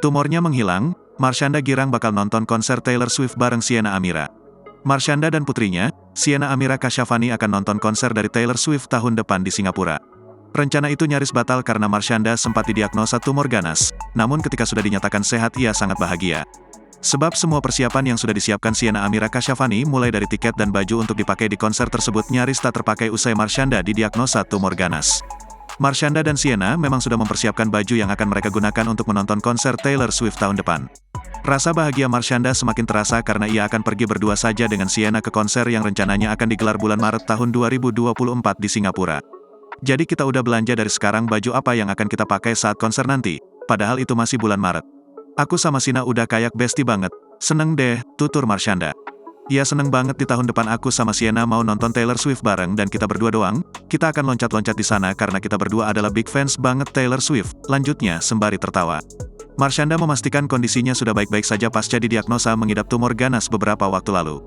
Tumornya menghilang, Marshanda girang bakal nonton konser Taylor Swift bareng Sienna Amira. Marshanda dan putrinya, Sienna Amira Kasyafani akan nonton konser dari Taylor Swift tahun depan di Singapura. Rencana itu nyaris batal karena Marshanda sempat didiagnosa tumor ganas, namun ketika sudah dinyatakan sehat ia sangat bahagia. Sebab semua persiapan yang sudah disiapkan Sienna Amira Kasyafani mulai dari tiket dan baju untuk dipakai di konser tersebut nyaris tak terpakai usai Marshanda didiagnosa tumor ganas. Marshanda dan Sienna memang sudah mempersiapkan baju yang akan mereka gunakan untuk menonton konser Taylor Swift tahun depan. Rasa bahagia Marshanda semakin terasa karena ia akan pergi berdua saja dengan Sienna ke konser yang rencananya akan digelar bulan Maret tahun 2024 di Singapura. Jadi kita udah belanja dari sekarang baju apa yang akan kita pakai saat konser nanti, padahal itu masih bulan Maret. Aku sama Sina udah kayak bestie banget, seneng deh, tutur Marshanda. Iya seneng banget di tahun depan aku sama Sienna mau nonton Taylor Swift bareng dan kita berdua doang, kita akan loncat-loncat di sana karena kita berdua adalah big fans banget Taylor Swift, lanjutnya sembari tertawa. Marshanda memastikan kondisinya sudah baik-baik saja pasca didiagnosa mengidap tumor ganas beberapa waktu lalu.